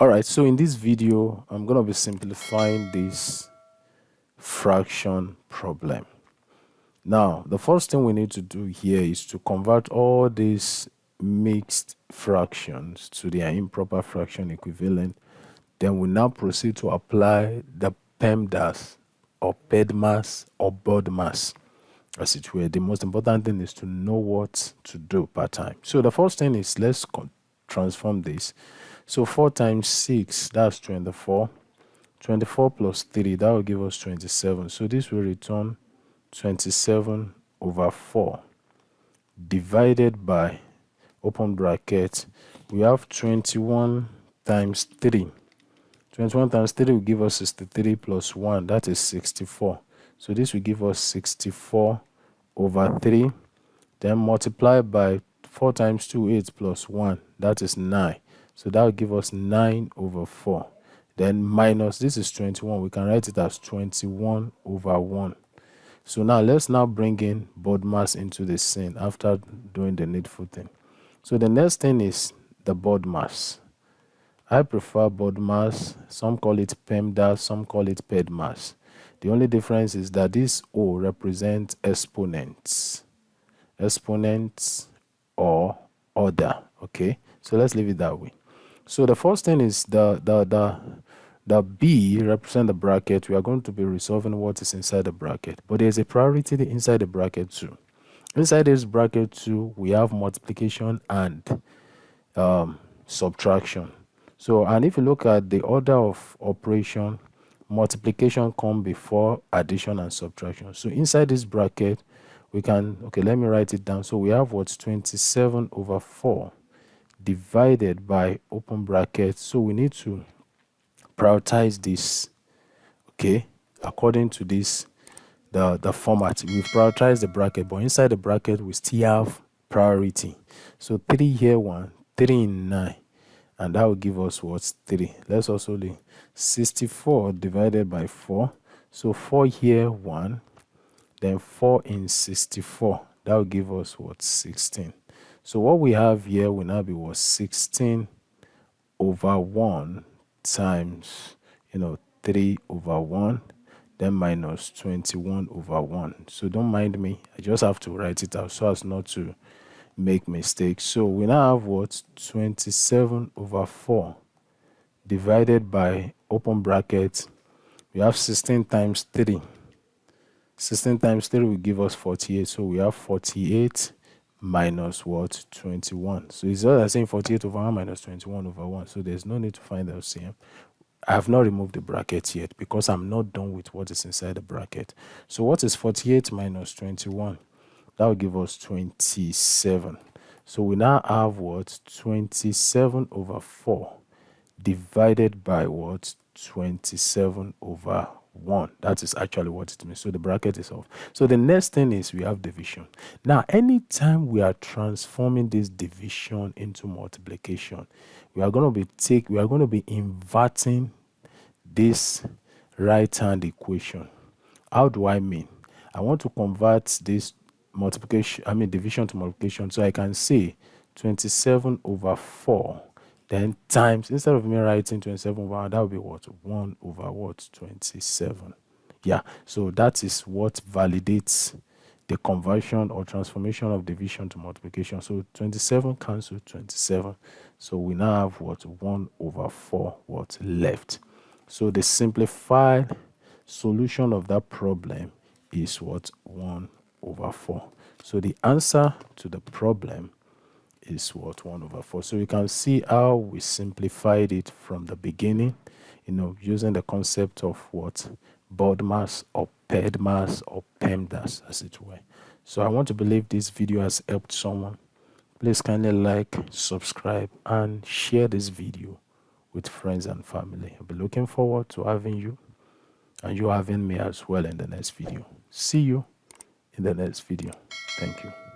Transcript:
All right, so in this video, I'm going to be simplifying this fraction problem. Now, the first thing we need to do here is to convert all these mixed fractions to their improper fraction equivalent. Then we now proceed to apply the PEMDAS or BODMAS or BODMAS, as it were. The most important thing is to know what to do per time. So the first thing is let's transform this. So 4 times 6, that's 24. 24 plus 3, that will give us 27. So this will return 27 over 4 divided by, open bracket, we have 21 times 3. 21 times 3 will give us 63 plus 1, that is 64. So this will give us 64 over 3. Then multiply by 4 times 2, 8 plus 1, that is 9. So that will give us 9 over 4. Then minus, this is 21. We can write it as 21 over 1. So now let's now bring in BODMAS into the scene after doing the needful thing. So the next thing is the BODMAS. I prefer BODMAS. Some call it PEMDAS, some call it PEDMAS. The only difference is that this O represents exponents. Exponents or order. Okay, so let's leave it that way. So the first thing is the B represent the bracket. We are going to be resolving what is inside the bracket, but there's a priority inside the bracket too. Inside this bracket too, we have multiplication and subtraction. So, and if you look at the order of operation, multiplication comes before addition and subtraction. So inside this bracket, we can, okay, let me write it down. So we have what's 27 over 4 divided by, open bracket. So we need to prioritize this, okay, according to this, the format. We've prioritized the bracket, but inside the bracket, we still have priority. So 3 here, 1, 3 in 9. And that will give us what's 3. Let's also do 64 divided by 4. So 4 here, 1. Then 4 in 64. That will give us what? 16. So what we have here will now be what? 16 over 1 times, 3 over 1. Then minus 21 over 1. So don't mind me. I just have to write it out so as not to make mistakes. So we now have what? 27 over 4 divided by, open bracket, we have 16 times 3. 16 times 3 will give us 48. So we have 48 minus what? 21. So it's just saying 48 over 1 minus 21 over 1. So there's no need to find the LCM. I have not removed the bracket yet because I'm not done with what is inside the bracket. So what is 48 minus 21? That will give us 27. So we now have what? 27 over 4 divided by what? 27 over 1. That is actually what it means. So the bracket is off. So the next thing is we have division. Now, anytime we are transforming this division into multiplication, we are going to be inverting this right-hand equation. How do I mean? I want to convert this division to multiplication. So I can say 27 over 4. Then times, instead of me writing 27 over 1, that will be what? 1 over what? 27. Yeah, so that is what validates the conversion or transformation of division to multiplication. So 27 cancel 27. So we now have what? 1 over 4 what left. So the simplified solution of that problem is what? 1 over 4. So the answer to the problem is what? 1 over 4. So you can see how we simplified it from the beginning, using the concept of what? BODMAS or PEDMAS or PEMDAS, as it were. So I want to believe this video has helped someone. Please kindly like, subscribe, and share this video with friends and family. I'll be looking forward to having you and you having me as well in the next video. See you in the next video. Thank you.